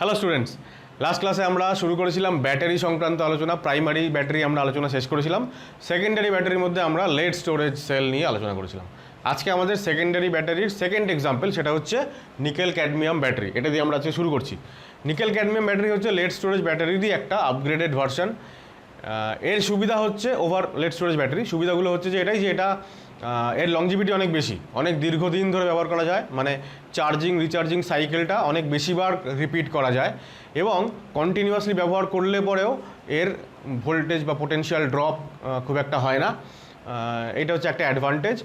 Hello students, last ক্লাসে আমরা শুরু করেছিলাম ব্যাটারি সংক্রান্ত আলোচনা। প্রাইমারি ব্যাটারি আমরা আলোচনা শেষ করেছিলাম। সেকেন্ডারি ব্যাটারির মধ্যে আমরা লেড স্টোরেজ সেল নিয়ে আলোচনা করেছিলাম। আজকে আমাদের সেকেন্ডারি ব্যাটারির সেকেন্ড এক্সাম্পল, সেটা হচ্ছে নিকেল ক্যাডমিয়াম ব্যাটারি। এটা দিয়ে আমরা আজকে শুরু করছি। নিকেল ক্যাডমিয়াম ব্যাটারি হচ্ছে লেড স্টোরেজ ব্যাটারিরই একটা আপগ্রেডেড ভার্সন। এর সুবিধা হচ্ছে ওভার লেড স্টোরেজ ব্যাটারি সুবিধাগুলো হচ্ছে যে এটা এর লংজিভিটি অনেক বেশি, অনেক দীর্ঘদিন ধরে ব্যবহার করা যায়। মানে চার্জিং রিচার্জিং সাইকেলটা অনেক বেশিবার রিপিট করা যায় এবং কন্টিনিউয়াসলি ব্যবহার করলে পরেও এর ভোল্টেজ বা পোটেনশিয়াল ড্রপ খুব একটা হয় না। এটা হচ্ছে একটা অ্যাডভান্টেজ।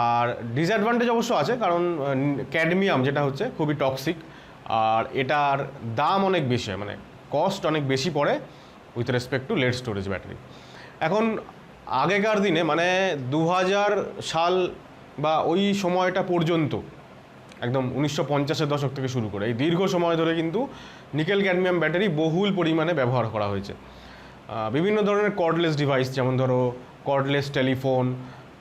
আর ডিসঅ্যাডভান্টেজ অবশ্য আছে, কারণ ক্যাডমিয়াম যেটা হচ্ছে খুবই টক্সিক, আর এটার দাম অনেক বেশি, মানে কস্ট অনেক বেশি পড়ে with respect to lead storage battery. এখন আগেকার দিনে মানে 2000 সাল বা ওই সময়টা পর্যন্ত, একদম 1950-এর দশক থেকে শুরু করে এই দীর্ঘ সময় ধরে কিন্তু নিকেল ক্যাডমিয়াম ব্যাটারি বহুল পরিমাণে ব্যবহার করা হয়েছে। বিভিন্ন ধরনের কর্ডলেস ডিভাইস, যেমন ধরো কর্ডলেস টেলিফোন,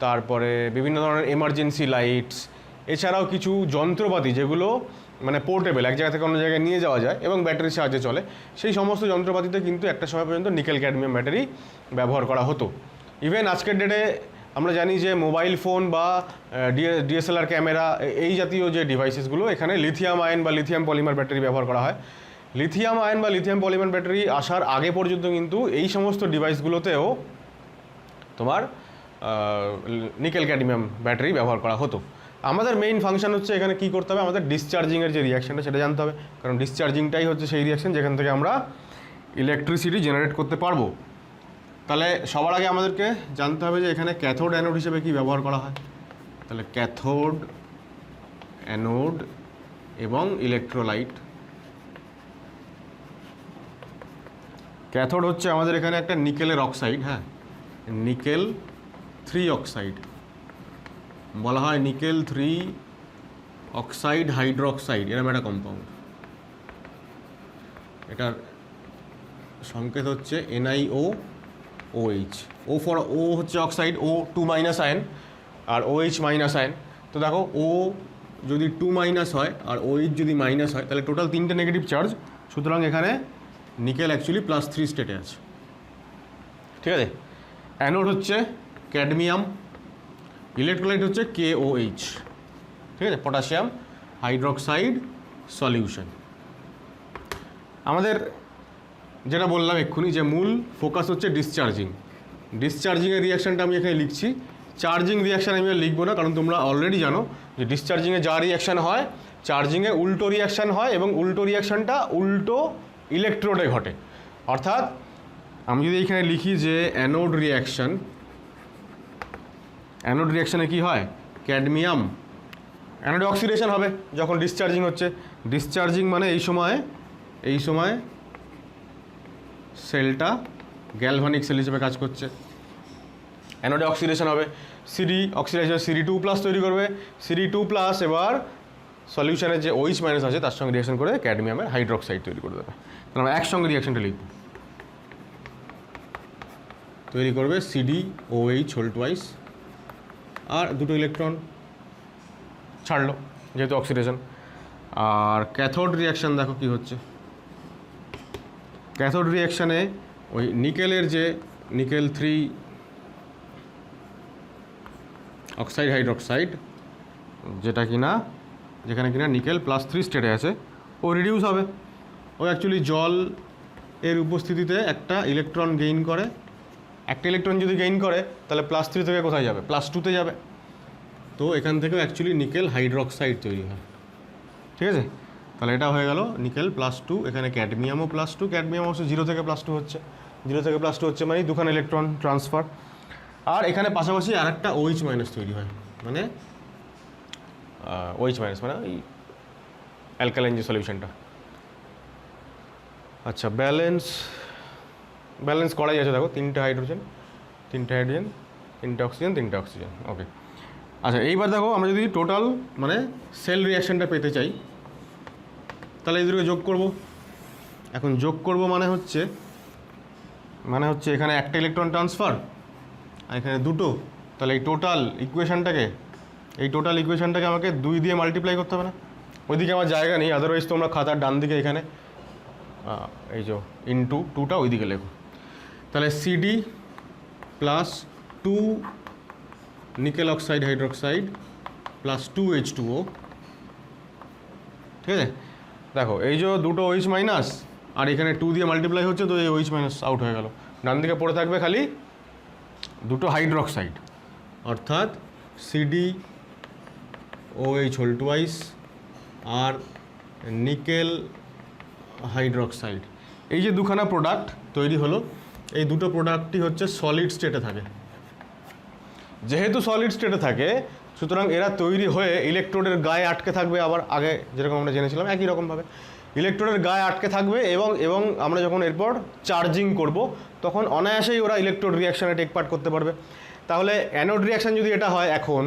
তারপরে বিভিন্ন ধরনের এমার্জেন্সি লাইটস, এছাড়াও কিছু যন্ত্রপাতি যেগুলো মানে পোর্টেবল, এক জায়গা থেকে অন্য জায়গায় নিয়ে যাওয়া যায় এবং ব্যাটারির সাহায্যে চলে, সেই সমস্ত যন্ত্রপাতিতে কিন্তু একটা সময় পর্যন্ত নিকেল ক্যাডমিয়াম ব্যাটারি ব্যবহার করা হতো। ইভেন আজকের ডেটে আমরা জানি যে মোবাইল ফোন বা ডিএসএলআর ক্যামেরা, এই জাতীয় যে ডিভাইসেসগুলো, এখানে লিথিয়াম আয়ন বা লিথিয়াম পলিমার ব্যাটারি ব্যবহার করা হয়। লিথিয়াম আয়ন বা লিথিয়াম পলিমার ব্যাটারি আসার আগে পর্যন্ত কিন্তু এই সমস্ত ডিভাইসগুলোতেও তোমার নিকেল ক্যাডমিয়াম ব্যাটারি ব্যবহার করা হতো। আমাদের মেইন ফাংশন হচ্ছে এখানে কী করতে হবে, আমাদের ডিসচার্জিংয়ের যে রিয়াকশানটা সেটা জানতে হবে, কারণ ডিসচার্জিংটাই হচ্ছে সেই রিয়াকশান যেখান থেকে আমরা ইলেকট্রিসিটি জেনারেট করতে পারবো। তাহলে সবার আগে আমাদেরকে জানতে হবে যে এখানে ক্যাথোড অ্যানোড হিসেবে কি ব্যবহার করা হয়। তাহলে ক্যাথোড অ্যানোড এবং ইলেকট্রোলাইট। ক্যাথোড হচ্ছে আমাদের এখানে একটা নিকেলের অক্সাইড, হ্যাঁ, নিকেল 3 অক্সাইড বলা হয়, নিকেল 3 অক্সাইড হাইড্রোক্সাইড, এরকম একটা কম্পাউন্ড। এটার সংকেত হচ্ছে NiOOH। ও ফর ও হচ্ছে অক্সাইড, ও 2- আয়ন, আর OH আয়ন। তো দেখো, ও যদি 2- হয় আর OH যদি মাইনাস হয়, তাহলে টোটাল 3টে নেগেটিভ চার্জ। সুতরাং এখানে নিকেল অ্যাকচুয়ালি +3 স্টেটে আছে, ঠিক আছে। অ্যানোড হচ্ছে ক্যাডমিয়াম, ইলেকট্রোলাইট হচ্ছে KOH, ঠিক আছে, পটাশিয়াম হাইড্রোক্সাইড সলিউশন। আমাদের যেটা বললাম এক্ষুনি, যে মূল ফোকাস হচ্ছে ডিসচার্জিংয়ের রিয়াকশানটা আমি এখানে লিখছি। চার্জিং রিয়াকশান আমি আর লিখবো না, কারণ তোমরা অলরেডি জানো যে ডিসচার্জিংয়ে যা রিয়াকশান হয়, চার্জিংয়ে উল্টো রিয়াকশান হয়, এবং উল্টো রিয়াকশানটা উল্টো ইলেকট্রোডে ঘটে। অর্থাৎ আমি যদি এখানে লিখি যে অ্যানোড রিয়াকশানে কি হয়, ক্যাডমিয়াম অ্যানোডে অক্সিডেশন হবে যখন ডিসচার্জিং হচ্ছে। ডিসচার্জিং মানে এই সময় সেলটা গ্যালভানিক সেল হিসেবে কাজ করছে। অ্যানোডে অক্সিডেশন হবে, অক্সিডাইজার CD2+ তৈরি করবে। CD2+ এবার সলিউশনের যে OH- আছে তার সঙ্গে রিয়াকশন করে ক্যাডমিয়ামের হাইড্রোক্সাইড তৈরি করে দেবে। তাহলে আমরা একসঙ্গে রিয়াকশনটা লিখব, তৈরি করবে CdOH2, আর দুটো ইলেকট্রন ছাড়লো যেহেতু অক্সিডেশন। আর ক্যাথোড রিয়াকশান দেখো কি হচ্ছে। ক্যাথোড রিয়াকশানে ওই নিকেলের যে নিকেল 3 অক্সাইড হাইড্রোক্সাইড, যেখানে কিনা নিকেল +3 স্টেটে আছে, ও রিডিউস হবে। ও অ্যাকচুয়ালি জল এর উপস্থিতিতে একটা ইলেকট্রন গেইন করে। একটা ইলেকট্রন যদি গেইন করে, তাহলে +3 থেকে কোথায় যাবে, +2তে যাবে। তো এখান থেকেও অ্যাকচুয়ালি নিকেল হাইড্রোক্সাইড তৈরি হয়, ঠিক আছে। তাহলে এটা হয়ে গেল নিকেল +2। এখানে ক্যাডমিয়ামও +2, ক্যাডমিয়াম অবশ্য 0 থেকে +2 হচ্ছে, 0 থেকে +2 হচ্ছে মানে দুখানা ইলেকট্রন ট্রান্সফার। আর এখানে পাশাপাশি আরেকটা OH- তৈরি হয়, মানে OH- মানে ওই অ্যালকালাইন যে সলিউশনটা। আচ্ছা, ব্যালেন্স করাই আছে, দেখো 3টে হাইড্রোজেন, 3টে অক্সিজেন, 3টে অক্সিজেন, ওকে। আচ্ছা, এইবার দেখো, আমরা যদি টোটাল মানে সেল রিয়াকশানটা পেতে চাই, তাহলে এই দুটোকে যোগ করব। এখন যোগ করব মানে হচ্ছে এখানে একটা ইলেকট্রন ট্রান্সফার আর এখানে দুটো। তাহলে এই টোটাল ইকুয়েশানটাকে আমাকে 2 দিয়ে মাল্টিপ্লাই করতে হবে না? ওইদিকে আমার জায়গা নেই, আদারওয়াইজ তোমরা খাতার ডান দিকে এখানে এই যে ইনটু টুটা ওইদিকে লেখো, তাহলে CD plus 2 nickel oxide hydroxide plus 2H2O। ঠিক আছে, দেখো এই যে দুটো OH মাইনাস আর এখানে 2 দিয়ে মাল্টিপ্লাই হচ্ছে, তো এই OH মাইনাস আউট হয়ে গেল। ডান দিকে পড়ে থাকবে খালি দুটো হাইড্রোক্সাইড, অর্থাৎ CdOH হোল টুয়াইস আর নিকেল হাইড্রোক্সাইড। এই যে দুখানা প্রোডাক্ট তৈরি হলো, এই দুটো প্রোডাক্টই হচ্ছে সলিড স্টেটে থাকে। যেহেতু সলিড স্টেটে থাকে, সুতরাং এরা তৈরি হয়ে ইলেকট্রোডের গায়ে আটকে থাকবে। আবার আগে যেরকম আমরা জেনেছিলাম একই রকমভাবে ইলেকট্রোডের গায়ে আটকে থাকবে, এবং আমরা যখন এরপর চার্জিং করব তখন অনায়াসেই ওরা ইলেকট্রোড রিয়াকশানে টেক পার্ট করতে পারবে। তাহলে অ্যানোড রিয়াকশান যদি এটা হয় এখন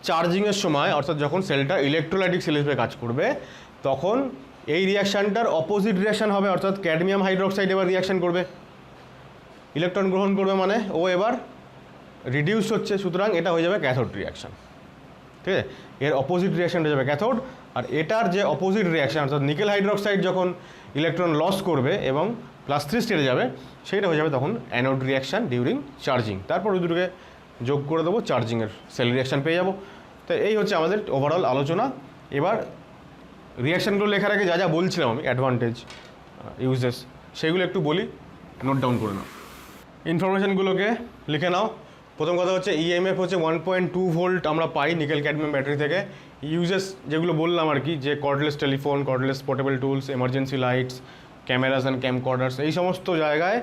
চার্জিংয়ের সময়, অর্থাৎ যখন সেলটা ইলেকট্রোলাইটিক সেল হিসেবে কাজ করবে, তখন এই রিয়াকশানটার অপোজিট রিয়াকশান হবে, অর্থাৎ ক্যাডমিয়াম হাইড্রোক্সাইড এবার রিয়াকশান করবে, ইলেকট্রন গ্রহণ করবে, মানে ও এবার রিডিউস হচ্ছে, সুতরাং এটা হয়ে যাবে ক্যাথোড রিয়াকশান। ঠিক আছে, এর অপোজিট রিয়াকশানটা যাবে ক্যাথোড, আর এটার যে অপোজিট রিয়াকশান অর্থাৎ নিকেল হাইড্রোক্সাইড যখন ইলেকট্রন লস করবে এবং +3 স্টেটে যাবে, সেইটা হয়ে যাবে তখন অ্যানোড রিয়াকশান ডিউরিং চার্জিং। তারপর ওই দুটোকে যোগ করে দেবো, চার্জিংয়ের সেল রিয়াকশান পেয়ে যাবো। তো এই হচ্ছে আমাদের ওভারঅল আলোচনা। এবার রিয়াকশানগুলো লেখার আগে যা যা বলছিলাম আমি, অ্যাডভান্টেজ ইউজেস, সেগুলো একটু বলি, নোট ডাউন করে নাও, ইনফরমেশানগুলোকে লিখে নাও। প্রথম কথা হচ্ছে ইএমএফ হচ্ছে 1.2 ভোল্ট আমরা পাই নিকেল ক্যাডমিয়াম ব্যাটারি থেকে। ইউজেস যেগুলো বললাম আর কি, যে cordless telephone, cordless portable tools, emergency lights, cameras and camcorders, এই সমস্ত জায়গায়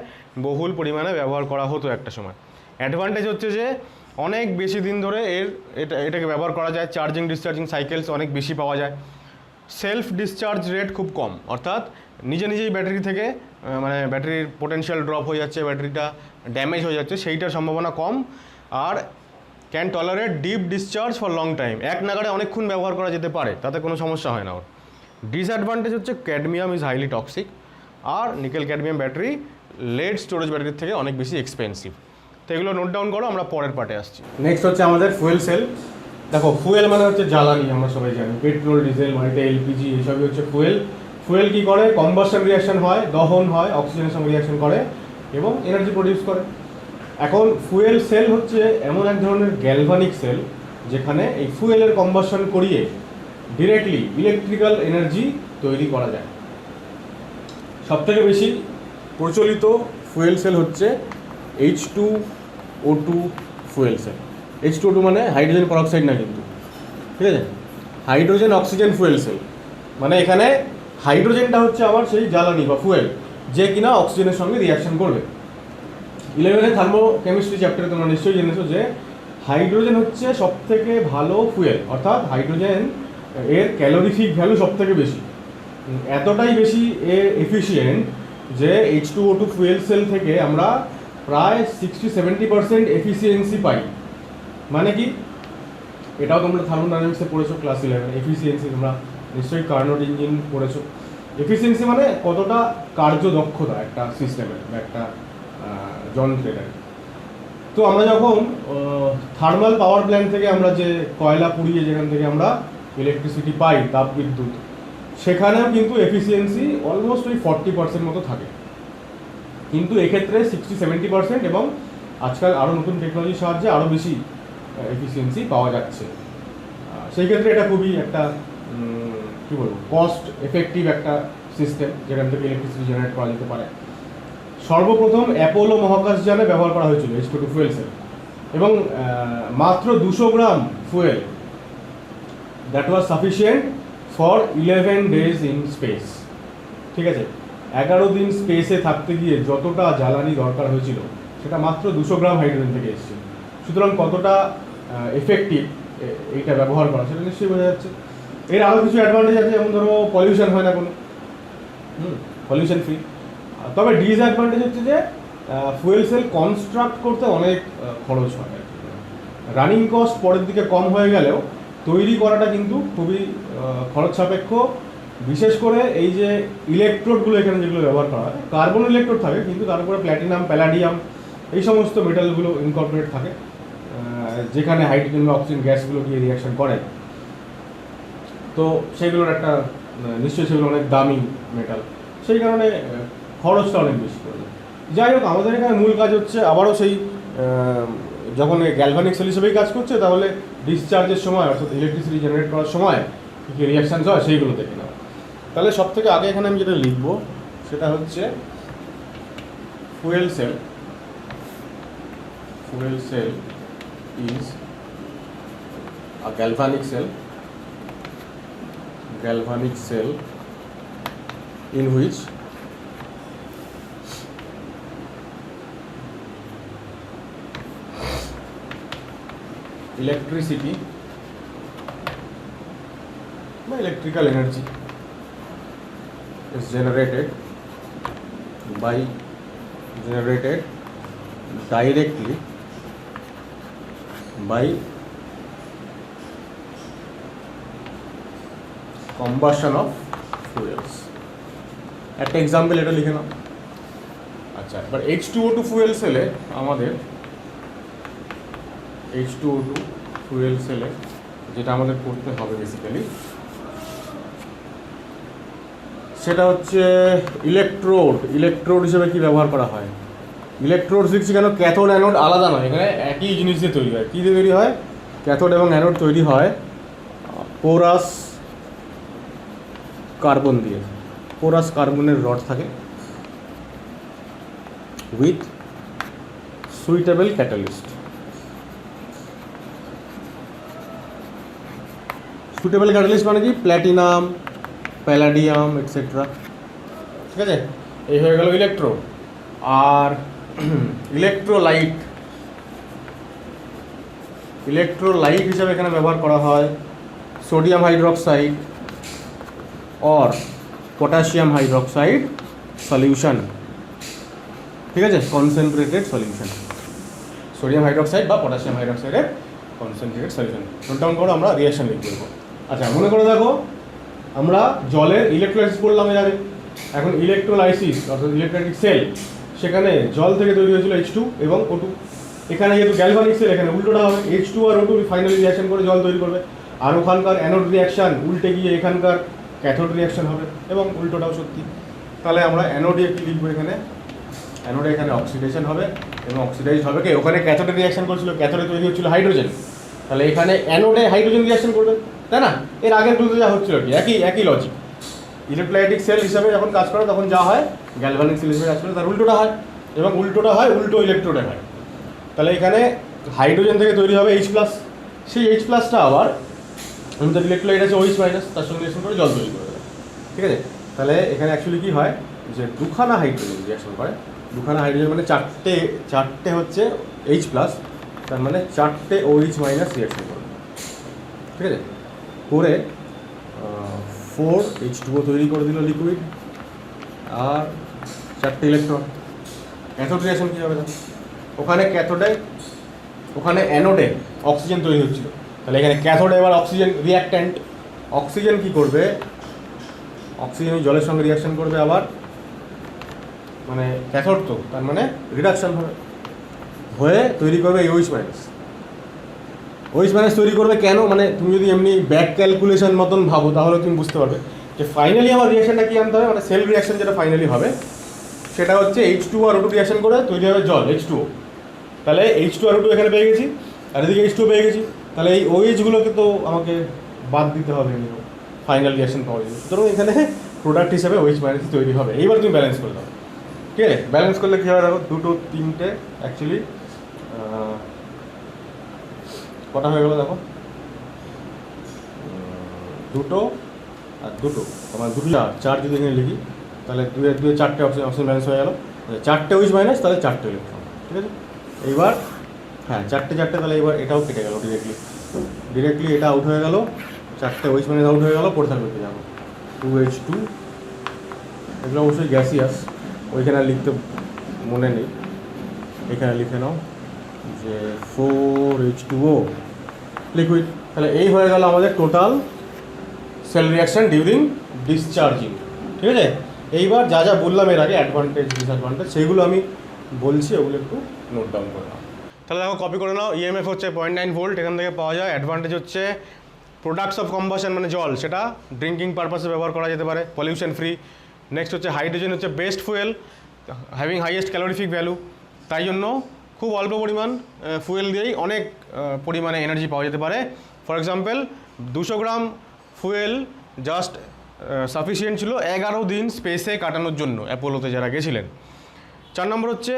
বহুল পরিমাণে ব্যবহার করা হতো একটা সময়। অ্যাডভান্টেজ হচ্ছে যে অনেক বেশি দিন ধরে এটাকে ব্যবহার করা যায়, চার্জিং ডিসচার্জিং সাইকেলস অনেক বেশি পাওয়া যায়, সেলফ ডিসচার্জ রেট খুব কম, অর্থাৎ নিজেই ব্যাটারি থেকে মানে ব্যাটারির পোটেনশিয়াল ড্রপ হয়ে যাচ্ছে, ব্যাটারিটা ড্যামেজ হয়ে যাচ্ছে, সেইটার সম্ভাবনা কম। আর can tolerate deep discharge for long time, এক নাগাড়ে অনেকক্ষণ ব্যবহার করা যেতে পারে, তাতে কোনো সমস্যা হয় না ওর। ডিসঅ্যাডভান্টেজ হচ্ছে ক্যাডমিয়াম ইজ হাইলি টক্সিক, আর nickel cadmium battery lead storage ব্যাটারির থেকে অনেক বেশি এক্সপেন্সিভ। তো এগুলো নোট ডাউন করো, আমরা পরের পার্টে আসছি। নেক্সট হচ্ছে আমাদের ফুয়েল সেল। দেখো ফুয়েল মানে হচ্ছে জ্বালানি, আমরা সবাই জানি পেট্রোল, ডিজেল, মাটিতে এলপিজি, এসবই হচ্ছে ফুয়েল। ফুয়েল কী করে? কম্বাসন রিয়াকশন হয়, দহন হয়, অক্সিজেনের সঙ্গে রিয়াকশন করে এবং এনার্জি প্রডিউস করে। এখন ফুয়েল সেল হচ্ছে এমন এক ধরনের গ্যালভানিক সেল যেখানে এই ফুয়েলের কম্বাসন করিয়ে ডিরেক্টলি ইলেকট্রিক্যাল এনার্জি তৈরি করা যায়। সবথেকে বেশি প্রচলিত ফুয়েল সেল হচ্ছে H2O2 ফুয়েল সেল। H2O2 মানে হাইড্রোজেন পারঅক্সাইড না কিন্তু, ঠিক আছে, হাইড্রোজেন অক্সিজেন ফুয়েল সেল। মানে এখানে হাইড্রোজেনটা হচ্ছে আবার সেই জ্বালানি বা ফুয়েল, যে কিনা অক্সিজেনের সঙ্গে রিয়াকশন করবে। 11 থার্মোকেমিস্ট্রি চ্যাপ্টারে তোমরা নিশ্চয়ই জেনেছো যে হাইড্রোজেন হচ্ছে সবথেকে ভালো ফুয়েল, অর্থাৎ হাইড্রোজেন এর ক্যালোরিফিক ভ্যালু সবথেকে বেশি, এতটাই বেশি এফিশিয়েন্ট যে H2O2 ফুয়েল সেল থেকে আমরা প্রায় 60-70% এফিসিয়েন্সি পাই। মানে কি, এটাও তোমরা থার্মোডাইনামিক্সে পড়েছো ক্লাস 11, এফিসিয়েন্সি তোমরা নিশ্চয়ই কার্নোট ইঞ্জিন পড়েছো। এফিসিয়েন্সি মানে কতটা কার্যদক্ষতা একটা সিস্টেমের বা একটা যন্ত্রের। তো আমরা যখন থার্মাল পাওয়ার প্ল্যান্ট থেকে আমরা যে কয়লা পুড়িয়ে যেখান থেকে আমরা ইলেকট্রিসিটি পাই, তাপবিদ্যুৎ, সেখানেও কিন্তু এফিসিয়েন্সি অলমোস্ট ওই 40% মতো থাকে। কিন্তু এক্ষেত্রে 60-70% এবং আজকাল আরও নতুন টেকনোলজির সাহায্যে আরও বেশি এফিসিয়েন্সি পাওয়া যাচ্ছে। সেই ক্ষেত্রে এটা খুবই একটা কী বলবো, কস্ট এফেক্টিভ একটা সিস্টেম যেখান থেকে ইলেকট্রিসিটি জেনারেট করা যেতে পারে। সর্বপ্রথম অ্যাপোলো মহাকাশযানে ব্যবহার করা হয়েছিল H2O2 ফুয়েল সেল, এবং মাত্র 200 gram fuel, that was sufficient for 11 days in space. ঠিক আছে, 11 দিন স্পেসে থাকতে গিয়ে যতটা জ্বালানি দরকার হয়েছিল সেটা মাত্র 200 গ্রাম হাইড্রোজেন থেকে এসেছিল। সুতরাং কতটা এফেক্টিভ এইটা ব্যবহার করা সেটা নিশ্চয়ই বোঝা যাচ্ছে। এর আরও কিছু অ্যাডভান্টেজ আছে, যেমন ধরো পলিউশন হয় না কোনো, পলিউশন ফ্রি। তবে ডিসঅ্যাডভান্টেজ হচ্ছে যে ফুয়েল সেল কনস্ট্রাক্ট করতে অনেক খরচ হয়। রানিং কস্ট পরের দিকে কম হয়ে গেলেও তৈরি করাটা কিন্তু খুবই খরচ সাপেক্ষ। বিশেষ করে এই যে ইলেকট্রোডগুলো এখানে যেগুলো ব্যবহার করা হয়, কার্বন ইলেকট্রোড থাকে, কিন্তু তার উপরে প্ল্যাটিনাম, প্যালাডিয়াম, এই সমস্ত মেটালগুলো ইনকর্পোরেট থাকে, যেখানে হাইড্রোজেন বা অক্সিজেন গ্যাসগুলো গিয়ে রিয়াকশন করে। তো সেগুলোর একটা নিশ্চয়ই সেগুলো অনেক দামি মেটাল। সেই কারণে খরচটা অনেক বেশি পড়বে। যাই হোক, আমাদের এখানে মূল কাজ হচ্ছে আবারও সেই যখন গ্যালভানিক সেল হিসেবেই কাজ করছে, তাহলে ডিসচার্জের সময় অর্থাৎ ইলেকট্রিসিটি জেনারেট করার সময় কী কী রিয়াকশানস হয় সেইগুলো দেখে নেওয়া। তাহলে সব থেকে আগে এখানে আমি যেটা লিখব সেটা হচ্ছে fuel cell. Fuel cell is a galvanic cell in which electricity by electrical energy is generated directly by combustion of fuels। একটা এক্সাম্পল এটা লিখে নাও। আচ্ছা, এবার H2O2 ফুয়েল সেলে আমাদের H2O2 ফুয়েল সেলে যেটা আমাদের করতে হবে বেসিক্যালি সেটা হচ্ছে ইলেকট্রোড হিসেবে কি ব্যবহার করা হয়। ইলেকট্রোড লিখছি কেন, ক্যাথোড অ্যানোড আলাদা নয়, এখানে একই জিনিস দিয়ে তৈরি হয়। কী দিয়ে তৈরি হয়? ক্যাথোড এবং অ্যানোড তৈরি হয় পোরাস কার্বন দিয়ে। পোরাস কার্বনের রড থাকে with suitable catalyst. Suitable catalyst মানে কি? Platinum, palladium etcetera. ঠিক আছে, এই হয়ে গেল ইলেকট্রোড। আর ইলেকট্রোলাইট হিসাবে এখানে ব্যবহার করা হয় sodium hydroxide or potassium hydroxide solution. ঠিক আছে, কনসেন্ট্রেটেড সলিউশন, সোডিয়াম হাইড্রোক্সাইড বা পটাশিয়াম হাইড্রোক্সাইডের কনসেন্ট্রেটেড সলিউশন। নোট ডাউন করো, আমরা রিয়াকশন লিখে দেবো। আচ্ছা, মনে করে দেখো আমরা জলের ইলেকট্রোলাইসিস করলাম এর আগে। এখন ইলেকট্রোলাইসিস অর্থাৎ ইলেকট্রোলাইটিক সেল, সেখানে জল থেকে তৈরি হয়েছিল H2 এবং O2। এখানে যেহেতু গ্যালভানিক সেল, এখানে উল্টোটা হবে, H2 আর O2 ফাইনালি রিয়াকশন করে জল তৈরি করবে। আর ওখানকার অ্যানোড রিয়াকশান উল্টে গিয়ে এখানকার ক্যাথোড রিয়াকশান হবে, এবং উল্টোটাও সত্যি। তাহলে আমরা অ্যানোডে কী লিখবো? অ্যানোডে এখানে অক্সিডেশন হবে, এবং অক্সিডাইজ হবে কি? ওখানে ক্যাথোডে রিয়াকশন করছিল, ক্যাথোডে তৈরি হচ্ছিল হাইড্রোজেন, তাহলে এখানে অ্যানোডে হাইড্রোজেন রিয়াকশন করবে, তাই না? এর আগের গুলোতে যা হচ্ছিল কি একই লজিক। ইলেকট্রোলাইটিক সেল হিসাবে যখন কাজ করে তখন যা হয়, গ্যালভানিক সেল হিসেবে কাজ করে তার উল্টোটা হয়, এবং উল্টো ইলেকট্রোডে হয়। তাহলে এখানে হাইড্রোজেন থেকে তৈরি হবে H+, সেই H+টা আবার আমাদের ইলেকট্রোলাইট আছে OH-, তার সঙ্গে রিয়াকশন করে জল তৈরি করে দেবে। ঠিক আছে, তাহলে এখানে অ্যাকচুয়ালি কী হয় যে দুখানা হাইড্রোজেন রিয়াকশন করে। দুখানা হাইড্রোজেন মানে চারটে হচ্ছে H+, তার মানে 4টে OH- রিয়াকশন করবে। ঠিক আছে, করে 4H2O তৈরি করে দিল লিকুইড, আর 4টে ইলেকট্রন। ক্যাথোড রিয়াকশন কী হবে? ওখানে অ্যানোডে অক্সিজেন তৈরি হচ্ছিল, তাহলে এখানে ক্যাথোডে এবার অক্সিজেন রিয়াক্ট্যান্ট। অক্সিজেন কী করবে? অক্সিজেন জলের সঙ্গে রিয়াকশন করবে, আবার মানে ক্যাথোড তো, তার মানে রিডাকশন হয়ে তৈরি করবে OH- তৈরি করবে। কেন? মানে তুমি যদি এমনি ব্যাক ক্যালকুলেশন মতন ভাবো তাহলে তুমি বুঝতে পারবে যে ফাইনালি আমার রিয়াকশনটা কী আনতে হবে। মানে সেল রিয়াকশন যেটা ফাইনালি হবে সেটা হচ্ছে H2 আর O2 রিয়াকশন করে তৈরি হবে জল H2O। তাহলে H2 আর O2 এখানে পেয়ে গেছি, আর এদিকে H2O পেয়ে গেছি, তাহলে এই OH-গুলোকে তো আমাকে বাদ দিতে হবে ফাইনাল রিয়াকশন পাওয়া যাবে। সুতরাং এখানে প্রোডাক্ট হিসাবে OH- তৈরি হবে। এইবার তুমি ব্যালেন্স করে দাও। ঠিক আছে, ব্যালেন্স করলে কী হবে দেখো, 2, 3টে অ্যাকচুয়ালি কটা হয়ে গেলো দেখো, 2 আর 2, আমার 2 4 যদি এখানে লিখি তাহলে 2 আর 2 4টে অক্সিজেন ব্যালেন্স হয়ে গেল। 4টে OH- তাহলে 4টে ইলেকট্রন। ঠিক আছে, এইবার হ্যাঁ 4টে, তাহলে এবার এটাও কেটে গেল ডিরেক্টলি এটা আউট হয়ে গেল, 4টে OH- আউট হয়ে গেল। পড়ে থাকবে কি যাবো 2H2, এগুলো অবশ্যই গ্যাসিয়াস, ওইখানে লিখতে মনে নেই, এখানে লিখে নাও যে 4H2O লিকুইড। তাহলে এই হয়ে গেল আমাদের total sell reaction during discharging. ঠিক আছে, এইবার যা যা বললাম এর আগে অ্যাডভান্টেজ ডিসঅ্যাডভান্টেজ সেইগুলো আমি বলছি, ওগুলো একটু নোট ডাউন করে নাও। তাহলে দেখো কপি করে নাও। EMF হচ্ছে 0.9 ভোল্ট, এখান থেকে পাওয়া যায়। অ্যাডভান্টেজ হচ্ছে প্রোডাক্টস অফ কম্বাসন মানে জল, সেটা ড্রিঙ্কিং পারপাসে ব্যবহার করা যেতে পারে, পলিউশন ফ্রি, নেক্সট হচ্ছে হাইড্রোজেন হচ্ছে best fuel, having highest calorific value, তাই জন্য খুব অল্প পরিমাণ ফুয়েল দিয়েই অনেক পরিমাণে এনার্জি পাওয়া যেতে পারে। For example 200 gram fuel just sufficient ছিল 11 দিন স্পেসে কাটানোর জন্য অ্যাপোলোতে যারা গেছিলেন। 4 নম্বর হচ্ছে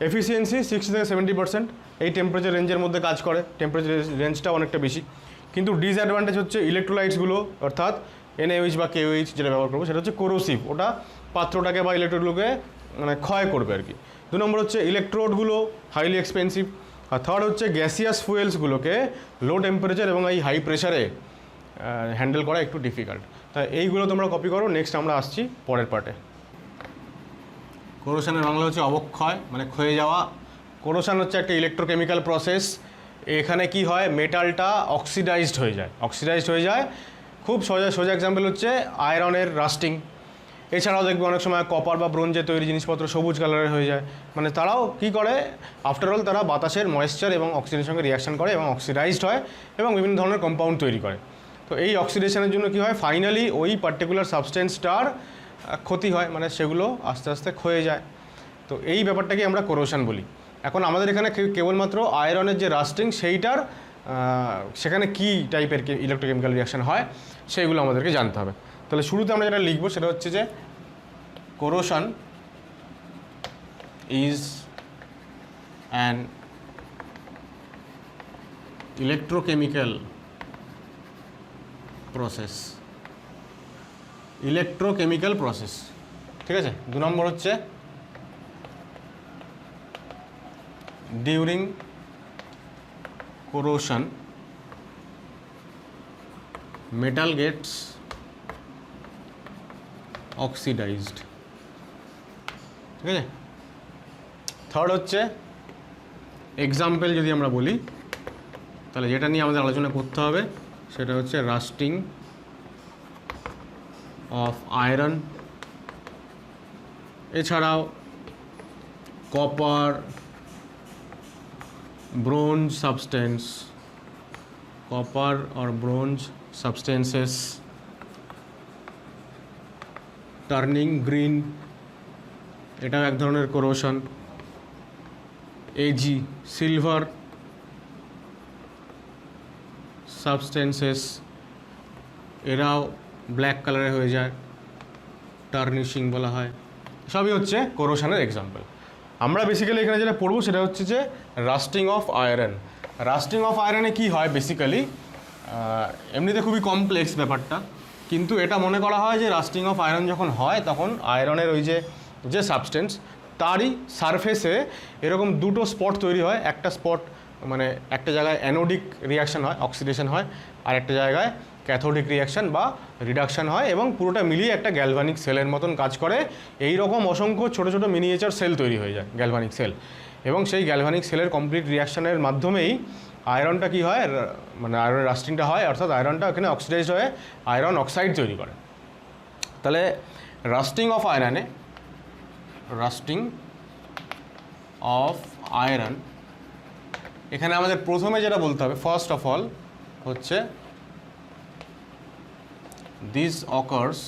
এফিসিয়েন্সি 60 থেকে 70%, এই টেম্পারেচার রেঞ্জের মধ্যে কাজ করে, টেম্পারেচার রেঞ্জটা অনেকটা বেশি। কিন্তু ডিসঅ্যাডভান্টেজ হচ্ছে ইলেকট্রোলাইটসগুলো, অর্থাৎ NaOH বা KOH যেটা ব্যবহার করবো সেটা হচ্ছে কোরোসিভ, ওটা পাত্রটাকে বা ইলেকট্রোডগুলোকে মানে ক্ষয় করবে আর কি। 2 নম্বর হচ্ছে ইলেকট্রোডগুলো হাইলি এক্সপেন্সিভ। আর থার্ড হচ্ছে গ্যাসিয়াস ফুয়েলসগুলোকে লো টেম্পারেচার এবং এই হাই প্রেশারে হ্যান্ডেল করা একটু ডিফিকাল্ট। তাই এইগুলো তোমরা কপি করো। নেক্সট আমরা আসছি পরের পার্টে। কোরোশনের বাংলা হচ্ছে অবক্ষয়, মানে ক্ষয়ে যাওয়া। কোরোশন হচ্ছে একটা ইলেকট্রোকেমিক্যাল প্রসেস। এখানে কি হয়, মেটালটা অক্সিডাইজড হয়ে যায়। খুব সোজা এক্সাম্পল হচ্ছে আয়রনের রাস্টিং। এছাড়াও দেখবে অনেক সময় কপার বা ব্রোঞ্জের তৈরি জিনিসপত্র সবুজ কালারের হয়ে যায়, মানে তারাও কি করে, আফটারঅল তারা বাতাসের ময়েশ্চার এবং অক্সিজেনের সঙ্গে রিয়াকশন করে এবং অক্সিডাইজড হয় এবং বিভিন্ন ধরনের কম্পাউন্ড তৈরি করে। তো এই অক্সিডেশনের জন্য কি হয়, ফাইনালি ওই পার্টিকুলার সাবস্টেন্সটার ক্ষতি হয়, মানে সেগুলো আস্তে আস্তে ক্ষয়ে যায়। তো এই ব্যাপারটাকে আমরা কোরোশন বলি। এখন আমাদের এখানে কেবলমাত্র আয়রনের যে রাস্টিং সেইটার সেখানে কী টাইপের ইলেকট্রোকেমিক্যাল রিয়াকশন হয় সেইগুলো আমাদেরকে জানতে হবে। তাহলে শুরুতে আমরা যেটা লিখবো সেটা হচ্ছে যে corrosion is an electrochemical process, ঠিক আছে। 2 নম্বর হচ্ছে during corrosion metal gets oxidized, ঠিক আছে। থার্ড হচ্ছে এক্সাম্পল যদি আমরা বলি তাহলে যেটা নিয়ে আমাদের আলোচনা করতে হবে সেটা হচ্ছে রাস্টিং অফ আয়রন। এছাড়াও copper, bronze copper or bronze substances turning green, এটাও এক ধরনের কোরোশন। AG silver substances, এরাও ব্ল্যাক কালারে হয়ে যায়, টার্নিশিং বলা হয়, সবই হচ্ছে কোরোশনের এক্সাম্পল। আমরা বেসিক্যালি এখানে যেটা পড়বো সেটা হচ্ছে যে rusting of iron. Rusting of আয়রনে কী হয় বেসিক্যালি, এমনিতে খুবই কমপ্লেক্স ব্যাপারটা, কিন্তু এটা মনে করা হয় যে রাস্টিং অফ আয়রন যখন হয় তখন আয়রনের ওই যে সাবস্টেন্স তারই সারফেসে এরকম দুটো স্পট তৈরি হয়। একটা স্পট মানে একটা জায়গায় অ্যানোডিক রিয়াকশান হয়, অক্সিডেশন হয়, আর একটা জায়গায় ক্যাথোডিক রিয়াকশান বা রিডাকশান হয়, এবং পুরোটা মিলিয়ে একটা গ্যালভানিক সেলের মতন কাজ করে। এই রকম অসংখ্য ছোটো ছোটো মিনিয়েচার সেল তৈরি হয়ে যায়, গ্যালভানিক সেল, এবং সেই গ্যালভানিক সেলের কমপ্লিট রিয়াকশানের মাধ্যমেই আয়রনটা কী হয়, মানে আয়রনের রাস্টিংটা হয়, অর্থাৎ আয়রনটা ওখানে অক্সিডাইজড হয়ে আয়রন অক্সাইড তৈরি করে। তাহলে রাস্টিং অফ আয়রন এখানে আমাদের প্রথমে যেটা বলতে হবে, ফার্স্ট অফ অল হচ্ছে this occurs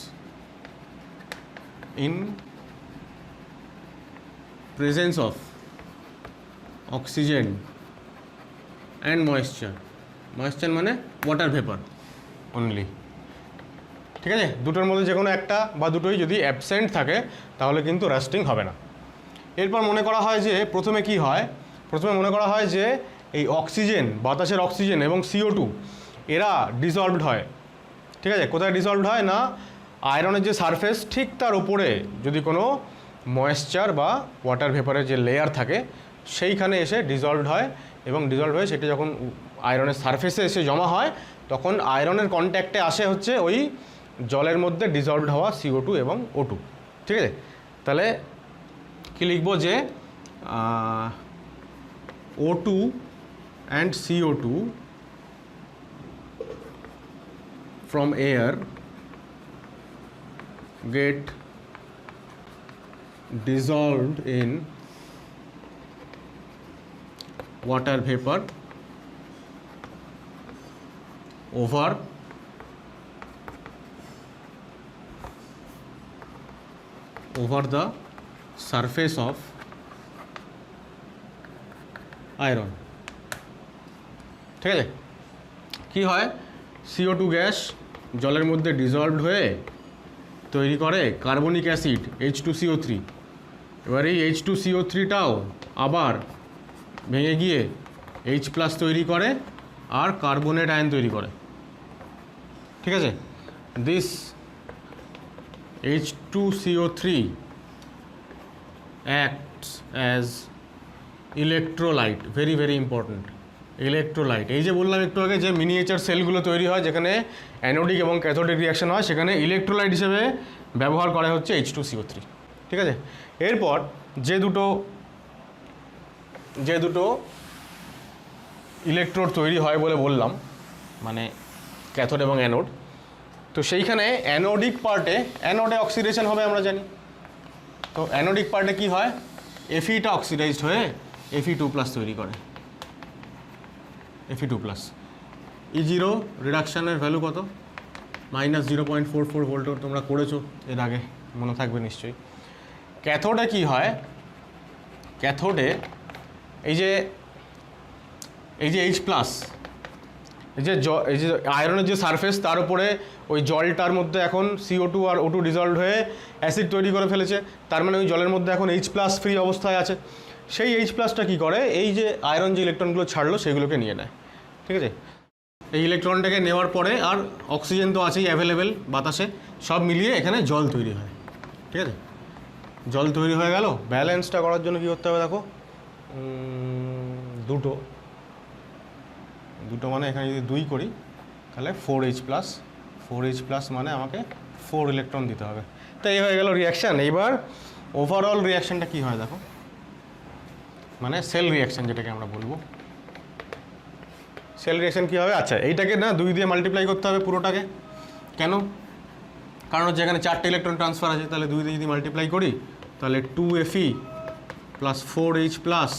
in presence of oxygen and moisture মানে ওয়াটার ভেপার অনলি, ঠিক আছে। দুটোর মধ্যে যে কোনো একটা বা দুটোই যদি অ্যাবসেন্ট থাকে তাহলে কিন্তু রাস্টিং হবে না। এরপর মনে করা হয় যে প্রথমে মনে করা হয় যে এই অক্সিজেন, বাতাসের অক্সিজেন এবং CO2 এরা ডিসলভড হয়, ঠিক আছে। কোথায় ডিসলভড হয় না, আয়রনের যে সারফেস ঠিক তার উপরে যদি কোনো ময়েশ্চার বা ওয়াটার ভেপারের যে লেয়ার থাকে সেইখানে এসে ডিসলভড হয়, এবং ডিসলভ হয়ে সেটা যখন আয়রনের সারফেসে এসে জমা হয় তখন আয়রনের কন্ট্যাক্টে আসে হচ্ছে ওই জলের মধ্যে ডিসলভড হওয়া CO2 এবং O2, ঠিক আছে। তাহলে কি লিখব যে O2 and CO2 from air get dissolved in water vapor over over the surface of iron. ঠিক আছে, কি হয়, CO2 গ্যাস জলের মধ্যে ডিজলভড হয়ে তৈরি করে কার্বনিক অ্যাসিড H2CO3। এবার এই H2CO3টাও আবার ভেঙে গিয়ে H+ তৈরি করে আর কার্বনেট আয়ন তৈরি করে। ঠিক আছে, this H2CO3 acts as electrolyte, very very important, electrolyte. এই যে বললাম একটু আগে যে মিনিয়েচার সেলগুলো তৈরি হয় যেখানে অ্যানোডিক এবং ক্যাথোডিক রিয়াকশন হয়, সেখানে ইলেকট্রোলাইট হিসেবে ব্যবহার করা হচ্ছে H2CO3। ঠিক আছে, এরপর যে দুটো ইলেকট্রোড তৈরি হয় বলে বললাম, মানে ক্যাথোড এবং অ্যানোড, তো সেইখানে অ্যানোডে অক্সিডেশন হবে আমরা জানি। তো অ্যানোডিক পার্টে কি হয়, Fe-টা অক্সিডাইজড হয়ে Fe2+ তৈরি করে, Fe2+। E0 রিডাকশানের ভ্যালু কত, -0.44 ভোল্ট, তোমরা করেছো এর আগে, মনে থাকবে নিশ্চয়ই। ক্যাথোডে কি হয়, ক্যাথোডে এই যে H+, এই যে আয়রনের যে সারফেস তার উপরে ওই জলটার মধ্যে এখন CO2 আর O2 ডিজলভ হয়ে অ্যাসিড তৈরি করে ফেলেছে, তার মানে ওই জলের মধ্যে এখন H+ ফ্রি অবস্থায় আছে। সেই H+টা কী করে, এই যে আয়রন যে ইলেকট্রনগুলো ছাড়লো সেগুলোকে নিয়ে নেয়। ঠিক আছে, এই ইলেকট্রনটাকে নেওয়ার পরে আর অক্সিজেন তো আছেই অ্যাভেলেবেল বাতাসে, সব মিলিয়ে এখানে জল তৈরি হয়। ঠিক আছে, জল তৈরি হয়ে গেল। ব্যালেন্সটা করার জন্য কী করতে হবে দেখো, দুটো মানে এখানে যদি 2 করি তাহলে 4H+, মানে আমাকে 4 ইলেকট্রন দিতে হবে। তো এই হয়ে গেল রিয়াকশান। এইবার ওভারঅল রিয়াকশানটা কী হয় দেখো, মানে সেল রিয়াকশান যেটাকে আমরা বলবো। সেল রিয়াকশান কী হবে, আচ্ছা এইটাকে না 2 দিয়ে মাল্টিপ্লাই করতে হবে পুরোটাকে। কেন, কারণ হচ্ছে এখানে 4টে ইলেকট্রন ট্রান্সফার আছে, তাহলে 2 দিয়ে যদি মাল্টিপ্লাই করি তাহলে 2Fe + 4H+ প্লাস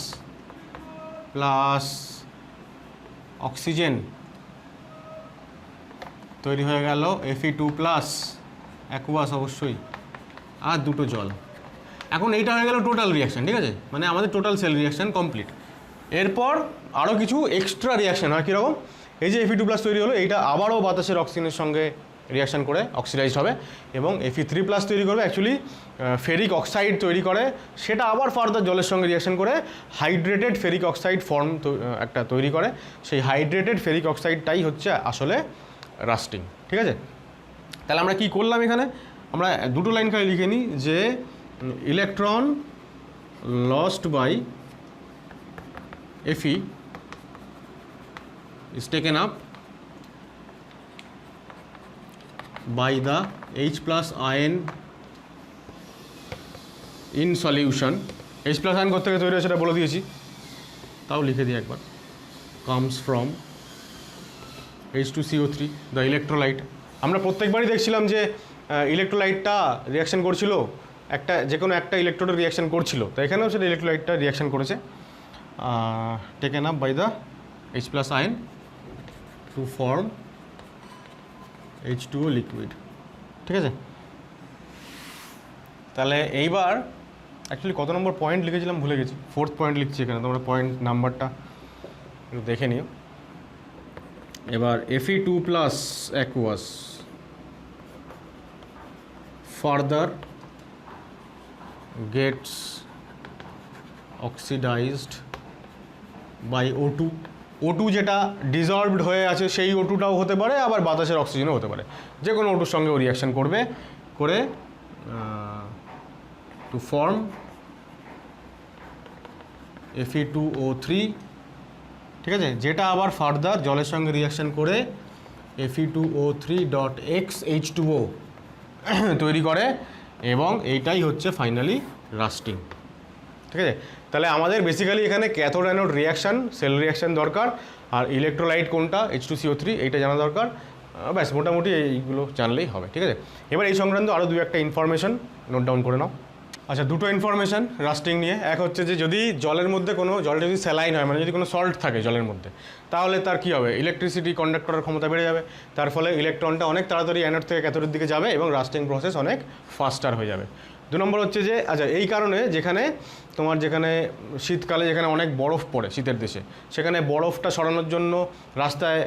অক্সিজেন তৈরি হয়ে গেল Fe2+, অ্যাকুয়াস অবশ্যই, আর 2টো জল। এখন এইটা হয়ে গেল টোটাল রিয়াকশান। ঠিক আছে, মানে আমাদের টোটাল সেল রিয়াকশান কমপ্লিট। এরপর আরও কিছু এক্সট্রা রিয়াকশান হয়। কীরকম, এই যে Fe2+ তৈরি হলো, এইটা আবারও বাতাসের অক্সিজেনের সঙ্গে রিয়াকশান করে অক্সিডাইজড হবে এবং Fe3+ তৈরি করবে, অ্যাকচুয়ালি ফেরিক অক্সাইড তৈরি করে, সেটা আবার ফার্দার জলের সঙ্গে রিয়াকশান করে হাইড্রেটেড ফেরিক অক্সাইড ফর্ম একটা তৈরি করে। সেই হাইড্রেটেড ফেরিক অক্সাইডটাই হচ্ছে আসলে রাস্টিং। ঠিক আছে, তাহলে আমরা কি করলাম এখানে, আমরা 2টো লাইন খালি লিখে নিই যে electron lost by Fe is taken up by the H+ ion in solution। H+ ion কোথা থেকে তৈরি হয় সেটা বলে দিয়েছি, তাও লিখে দিই একবার, comes from H2CO3 the electrolyte। আমরা প্রত্যেকবারই দেখছিলাম যে ইলেকট্রোলাইটটা রিয়াকশান করছিল, যে কোনো একটা ইলেকট্রোডের রিয়াকশান করছিল, তো এখানেও সেটা ইলেকট্রোলাইটটা রিয়াকশান করেছে, taken up by the H+ ion to form H2O liquid। ঠিক আছে, তাহলে এইবার অ্যাকচুয়ালি কত নম্বর পয়েন্ট লিখেছিলাম ভুলে গেছি, 4th পয়েন্ট লিখছি এখানে, তোমরা পয়েন্ট নাম্বারটা একটু দেখে নিও। এবার Fe2+ aqueous further gets oxidized by O2 যেটা ডিজলভড হয়ে আছে সেই O2টাও হতে পারে, আবার বাতাসের অক্সিজেনও হতে পারে, যে কোনো O2-র সঙ্গেও রিয়াকশান করে টু ফর্ম Fe2O3। ঠিক আছে, যেটা আবার ফার্দার জলের সঙ্গে রিয়াকশান করে Fe2O3.X H2O তৈরি করে, এবং এইটাই হচ্ছে ফাইনালি রাস্টিং। ঠিক আছে, তাহলে আমাদের বেসিক্যালি এখানে cathode anode reaction, cell reaction দরকার, আর ইলেকট্রোলাইট কোনটা H2CO3 এইটা জানা দরকার, ব্যাস মোটামুটি এইগুলো জানলেই হবে। ঠিক আছে, এবার এই সংক্রান্ত আরও 2-1টা ইনফরমেশন নোট ডাউন করে নাও। আচ্ছা, 2টো ইনফরমেশন রাস্টিং নিয়ে। এক হচ্ছে যে যদি জলের মধ্যে জলটা যদি স্যালাইন হয়, মানে যদি কোনো সল্ট থাকে জলের মধ্যে, তাহলে তার কী হবে, ইলেকট্রিসিটি কন্ডাক্ট করার ক্ষমতা বেড়ে যাবে, তার ফলে ইলেকট্রনটা অনেক তাড়াতাড়ি অ্যানোড থেকে ক্যাথোডের দিকে যাবে এবং রাস্টিং প্রসেস অনেক ফাস্টার হয়ে যাবে। 2 নম্বর হচ্ছে যে আচ্ছা এই কারণে যেখানে শীতকালে যেখানে অনেক বরফ পড়ে শীতের দেশে, সেখানে বরফটা সরানোর জন্য রাস্তায়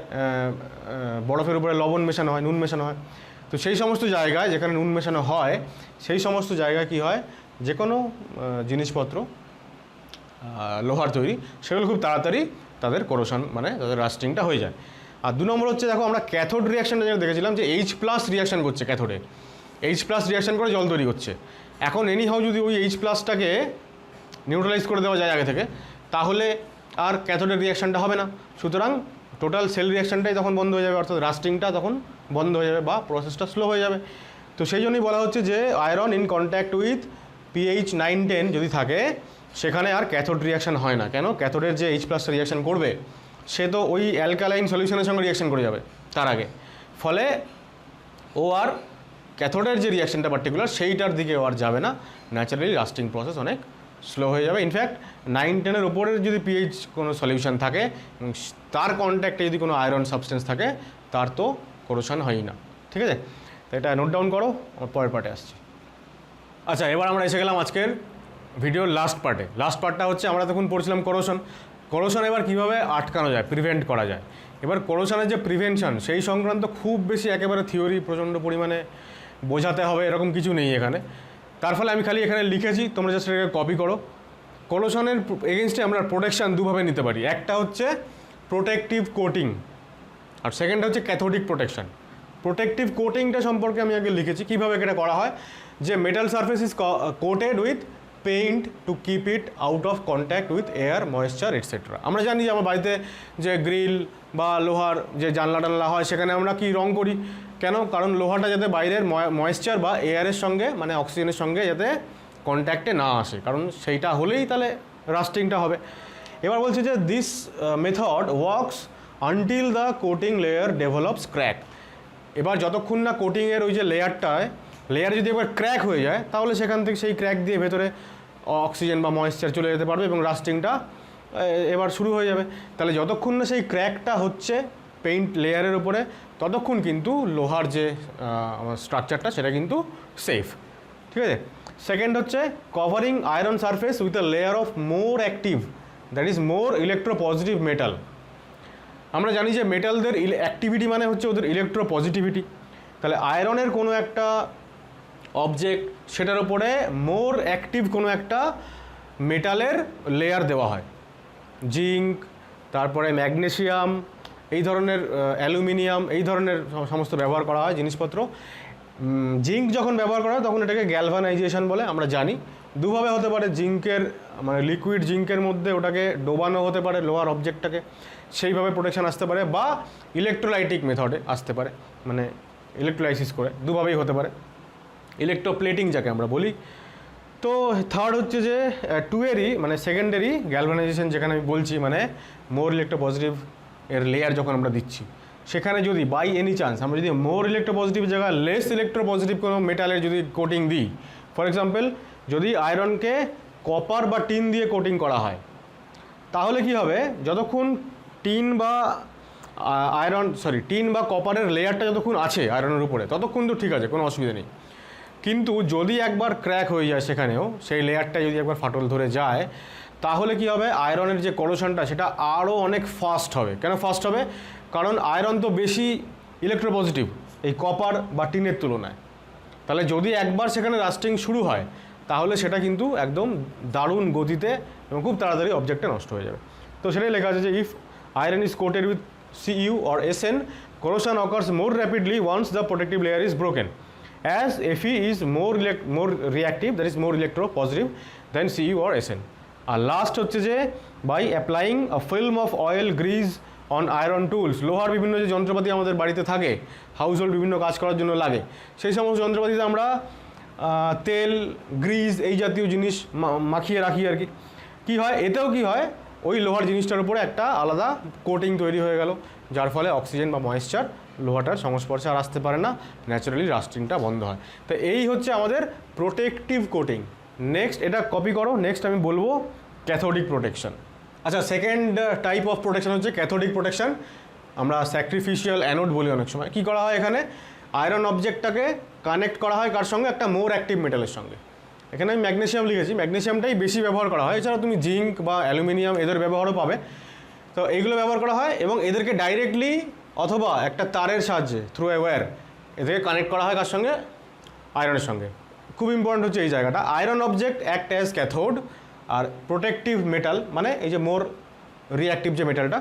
বরফের উপরে লবণ মেশানো হয়, নুন মেশানো হয়। তো সেই সমস্ত জায়গায় যেখানে নুন মেশানো হয় সেই সমস্ত জায়গায় কী হয়, যে কোনো জিনিসপত্র লোহার তৈরি সেগুলো খুব তাড়াতাড়ি তাদের কোরোশন মানে তাদের রাস্টিংটা হয়ে যায়। আর 2 নম্বর হচ্ছে দেখো আমরা ক্যাথোড রিয়াকশনটা যেটা দেখেছিলাম যে H+ রিয়াকশন করছে ক্যাথোডে, H+ রিয়াকশন করে জল তৈরি করছে। এখন এনিহাউ যদি ওই H+টাকে নিউট্রালাইজ করে দেওয়া যায় আগে থেকে, তাহলে আর ক্যাথোডের রিয়াকশনটা হবে না। সুতরাং টোটাল সেল রিয়াকশনটাই তখন বন্ধ হয়ে যাবে, অর্থাৎ রাস্টিংটা তখন বন্ধ হয়ে যাবে বা প্রসেসটা স্লো হয়ে যাবে। তো সেই জন্যই বলা হচ্ছে যে iron in contact with pH 9-10 যদি থাকে সেখানে আর ক্যাথোড রিয়াকশন হয় না। কেন? ক্যাথোডের যে H+ রিয়াকশন করবে সে তো ওই অ্যালকালাইন সলিউশনের সঙ্গে রিয়াকশন করে যাবে তার আগে, ফলে ও আর ক্যাথোডের যে রিয়াকশনটা পার্টিকুলার সেইটার দিকে ও আর যাবে না, ন্যাচারালি রাস্টিং প্রসেস অনেক স্লো হয়ে যাবে। ইনফ্যাক্ট 9-10-এর ওপরের যদি pH কোনো সলিউশন থাকে এবং তার কন্ট্যাক্টে যদি কোনো আয়রন সাবস্টেন্স থাকে তার তো কোরোশন হয়ই না। ঠিক আছে, তো এটা নোট ডাউন করো, আমার পরের পার্টে আসছি। আচ্ছা, এবার আমরা এসে গেলাম আজকের ভিডিওর লাস্ট পার্টে। লাস্ট পার্টটা হচ্ছে আমরা তখন পড়ছিলাম কোরোশন এবার কীভাবে আটকানো যায়, প্রিভেন্ট করা যায়। এবার কোরোশনের যে প্রিভেনশন সেই সংক্রান্ত খুব বেশি একেবারে থিওরি প্রচণ্ড পরিমাণে বোঝাতে হবে এরকম কিছু নেই এখানে। তার ফলে আমি খালি এখানে লিখেছি, তোমরা জাস্ট এটাকে কপি করো। কোরোশনের এগেনস্টে আমরা প্রোটেকশান দুভাবে নিতে পারি, একটা হচ্ছে প্রোটেকটিভ কোটিং আর সেকেন্ড হচ্ছে ক্যাথোডিক প্রোটেকশন। প্রোটেকটিভ কোটিংটা সম্পর্কে আমি আগে লিখেছি, কীভাবে এটা করা হয়, যে metal surface is coated with paint to keep it out of contact with air, moisture etcetera. আমরা জানি যে আমার বাড়িতে যে গ্রিল বা লোহার যে জানলা টানলা হয় সেখানে আমরা কি রং করি, কেন? কারণ লোহাটা যাতে বাইরের ময়েশ্চার বা এয়ারের সঙ্গে মানে অক্সিজেনের সঙ্গে যাতে কন্ট্যাক্টে না আসে, কারণ সেইটা হলেই তাহলে রাস্টিংটা হবে। এবার বলছি যে this method works until the coating layer develops crack. এবার যতক্ষণ না কোটিংয়ের ওই যে লেয়ার যদি একবার ক্র্যাক হয়ে যায় তাহলে সেখান থেকে সেই ক্র্যাক দিয়ে ভেতরে অক্সিজেন বা ময়েশ্চার চলে যেতে পারবে এবং রাস্টিংটা এবার শুরু হয়ে যাবে। তাহলে যতক্ষণ না সেই ক্র্যাকটা হচ্ছে পেইন্ট লেয়ারের উপরে ততক্ষণ কিন্তু লোহার যে স্ট্রাকচারটা সেটা কিন্তু সেফ। ঠিক আছে, সেকেন্ড হচ্ছে covering iron surface with a layer of more active that is more electropositive metal. আমরা জানি যে মেটালদের অ্যাক্টিভিটি মানে হচ্ছে ওদের ইলেকট্রোপজিটিভিটি। তাহলে আয়রনের কোনো একটা অবজেক্ট সেটার উপরে মোর অ্যাক্টিভ কোনো একটা মেটালের লেয়ার দেওয়া হয়, জিঙ্ক, তারপরে ম্যাগনেসিয়াম, এই ধরনের অ্যালুমিনিয়াম, এই ধরনের সমস্ত ব্যবহার করা হয় জিনিসপত্র। জিঙ্ক যখন ব্যবহার করা হয় তখন এটাকে গ্যালভানাইজেশন বলে। আমরা জানি দুভাবে হতে পারে, জিঙ্কের মানে লিকুইড জিঙ্কের মধ্যে ওটাকে ডোবানো হতে পারে লোহার অবজেক্টটাকে, সেইভাবে প্রোটেকশন আসতে পারে, বা ইলেকট্রোলাইটিক মেথডে আসতে পারে, মানে ইলেকট্রোলাইসিস করে, দুভাবেই হতে পারে, ইলেকট্রোপ্লেটিং যাকে আমরা বলি। তো থার্ড হচ্ছে যে টুয়েরি মানে সেকেন্ডারি গ্যালভানাইজেশন, যেখানে আমি বলছি মানে মোর ইলেকট্রোপজিটিভ এর লেয়ার যখন আমরা দিচ্ছি, সেখানে যদি বাই এনি চান্স আমরা যদি মোর ইলেকট্রোপজিটিভ জায়গায় লেস ইলেকট্রোপজিটিভ কোনো মেটালের যদি কোটিং দিই, ফর এক্সাম্পল যদি আয়রনকে কপার বা টিন দিয়ে কোটিং করা হয়, তাহলে কি হবে, যতক্ষণ টিন বা কপারের লেয়ারটা যতক্ষণ আছে আয়রনের উপরে ততক্ষণ তো ঠিক আছে, কোনো অসুবিধা নেই। কিন্তু যদি একবার ক্র্যাক হয়ে যায় সেখানেও সেই লেয়ারটা যদি একবার ফাটল ধরে যায়, তাহলে কি হবে, আয়রনের যে কোরোশনটা সেটা আরও অনেক ফাস্ট হবে। কেন ফাস্ট হবে? কারণ আয়রন তো বেশি ইলেকট্রোপজিটিভ এই কপার বা টিনের তুলনায়। তাহলে যদি একবার সেখানে রাস্টিং শুরু হয় তাহলে সেটা কিন্তু একদম দারুণ গতিতে এবং খুব তাড়াতাড়ি অবজেক্টটা নষ্ট হয়ে যাবে। তো সেটাই লেখা আছে যে if iron is coated with Cu or Sn, corrosion occurs more rapidly once the protective layer is broken, as Fe is more reactive, that is more electropositive than Cu or Sn. আর last হচ্ছে যে by applying a film of oil grease on iron tools. লোহার বিভিন্ন যে যন্ত্রপাতি আমাদের বাড়িতে থাকে, হাউস হোল্ড বিভিন্ন কাজ করার জন্য লাগে, সেই সমস্ত যন্ত্রপাতিতে আমরা তেল, গ্রিজ এই জাতীয় জিনিস মাখিয়ে রাখি আর কি। কী হয়, এতেও কি হয়, ওই লোহার জিনিসটার উপরে একটা আলাদা কোটিং তৈরি হয়ে গেল, যার ফলে অক্সিজেন বা ময়েশ্চার লোহাটার সংস্পর্শে আর আসতে পারে না, ন্যাচারালি রাস্টিংটা বন্ধ হয়। তো এই হচ্ছে আমাদের প্রোটেকটিভ কোটিং। নেক্সট এটা কপি করো। নেক্সট আমি বলবো ক্যাথোডিক প্রোটেকশন। আচ্ছা, সেকেন্ড টাইপ অফ প্রোটেকশন হচ্ছে ক্যাথোডিক প্রোটেকশন। আমরা স্যাক্রিফিশিয়াল অ্যানোড বলি অনেক সময়। কী করা হয়, এখানে আয়রন অবজেক্টটাকে কানেক্ট করা হয় কার সঙ্গে, একটা মোর অ্যাক্টিভ মেটালের সঙ্গে। এখানে আমি ম্যাগনেসিয়াম লিখেছি, ম্যাগনেসিয়ামটাই বেশি ব্যবহার করা হয়। এছাড়া তুমি জিঙ্ক বা অ্যালুমিনিয়াম এদের ব্যবহারও পাবে। তো এইগুলো ব্যবহার করা হয় এবং এদেরকে ডাইরেক্টলি অথবা একটা তারের সাহায্যে থ্রু এ ওয়্যার এদেরকে কানেক্ট করা হয় কার সঙ্গে? আয়রনের সঙ্গে। খুব ইম্পর্টেন্ট হচ্ছে এই জায়গাটা। Iron object act as cathode, আর প্রোটেক্টিভ মেটাল মানে এই যে মোর রিঅ্যাক্টিভ যে মেটালটা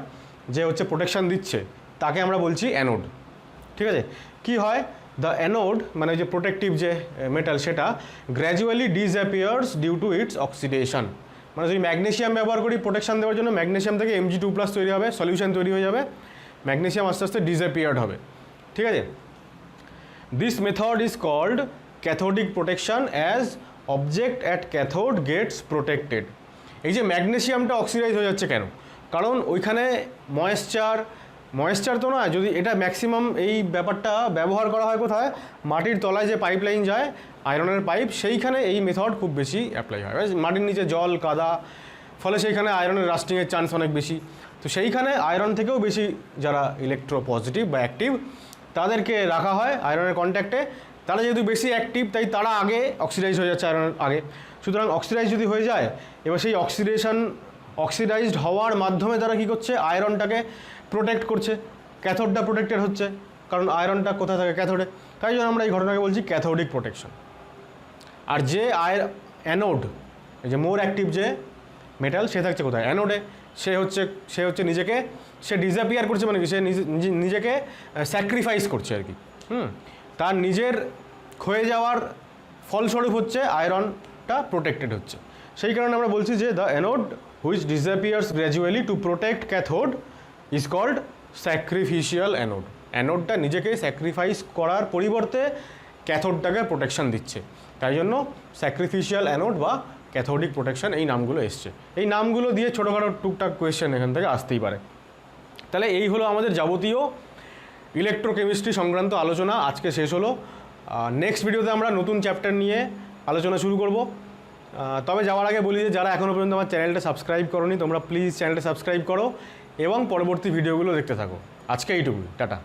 যে হচ্ছে প্রোটেকশান দিচ্ছে তাকে আমরা বলছি অ্যানোড। ঠিক আছে? কি হয়, দ্য অ্যানোড মানে যে প্রোটেক্টিভ যে মেটাল সেটা gradually disappears due to its oxidation. মানে যদি ম্যাগনেসিয়াম ব্যবহার করি প্রোটেকশন দেওয়ার জন্য, ম্যাগনেসিয়াম থেকে Mg2+ তৈরি হবে, সলিউশন তৈরি হয়ে যাবে, ম্যাগনেসিয়াম আস্তে আস্তে ডিসঅ্যাপিয়ার্ড হবে। ঠিক আছে? This method is called cathodic protection as object at cathode gets protected. এই যে ম্যাগনেসিয়ামটা অক্সিডাইজ হয়ে যাচ্ছে কেন? কারণ ওইখানে ময়েশ্চার তো নয়, যদি এটা ম্যাক্সিমাম এই ব্যাপারটা ব্যবহার করা হয় কোথায়? মাটির তলায় যে পাইপ লাইন যায় আয়রনের পাইপ, সেইখানে এই মেথড খুব বেশি অ্যাপ্লাই হয়। মাটির নিচে জল কাদা, ফলে সেইখানে আয়রনের রাস্টিংয়ের চান্স অনেক বেশি। তো সেইখানে আয়রন থেকেও বেশি যারা ইলেকট্রো পজিটিভ বা অ্যাক্টিভ তাদেরকে রাখা হয় আয়রনের কন্ট্যাক্টে। তারা যেহেতু বেশি অ্যাক্টিভ তাই তারা আগে অক্সিডাইজ হয়ে যাচ্ছে আয়রনের আগে। সুতরাং অক্সিডাইজ যদি হয়ে যায়, এবার সেই অক্সিডাইজড হওয়ার মাধ্যমে তারা কী করছে? আয়রনটাকে প্রোটেক্ট করছে, ক্যাথোডটা প্রোটেক্টেড হচ্ছে, কারণ আয়রনটা কোথায় থাকে? ক্যাথোডে। তাই জন্য আমরা এই ঘটনাকে বলছি ক্যাথোডিক প্রোটেকশন। আর যে অ্যানোড, এই যে মোর অ্যাক্টিভ যে মেটাল সে থাকছে কোথায়? অ্যানোডে। সে হচ্ছে নিজেকে ডিসঅ্যাপিয়ার করছে, মানে কি সে নিজেকে স্যাক্রিফাইস করছে আর কি। তার নিজের ক্ষয়ে যাওয়ার ফলস্বরূপ হচ্ছে আয়রনটা প্রোটেক্টেড হচ্ছে। সেই কারণে আমরা বলছি যে the anode which disappears gradually to protect cathode is called sacrificial anode. অ্যানোডটা নিজেকে স্যাক্রিফাইস করার পরিবর্তে ক্যাথোডটাকে প্রোটেকশন দিচ্ছে, তাই জন্য স্যাক্রিফিশিয়াল অ্যানোড বা ক্যাথোডিক প্রোটেকশন এই নামগুলো এসছে। এই নামগুলো দিয়ে ছোটোখাটো টুকটাক কোয়েশ্চেন এখান থেকে আসতেই পারে। তাহলে এই হলো আমাদের যাবতীয় ইলেকট্রোকেমিস্ট্রি সংক্রান্ত আলোচনা আজকে শেষ হলো। নেক্সট ভিডিওতে আমরা নতুন চ্যাপ্টার নিয়ে আলোচনা শুরু করব। তবে যাওয়ার আগে বলি যে যারা এখনও পর্যন্ত আমার চ্যানেলটা সাবস্ক্রাইব করোনি তোমরা প্লিজ চ্যানেলটা সাবস্ক্রাইব করো এবং পরবর্তী ভিডিওগুলো দেখতে থাকো। আজকে এইটুকুই, টাটা।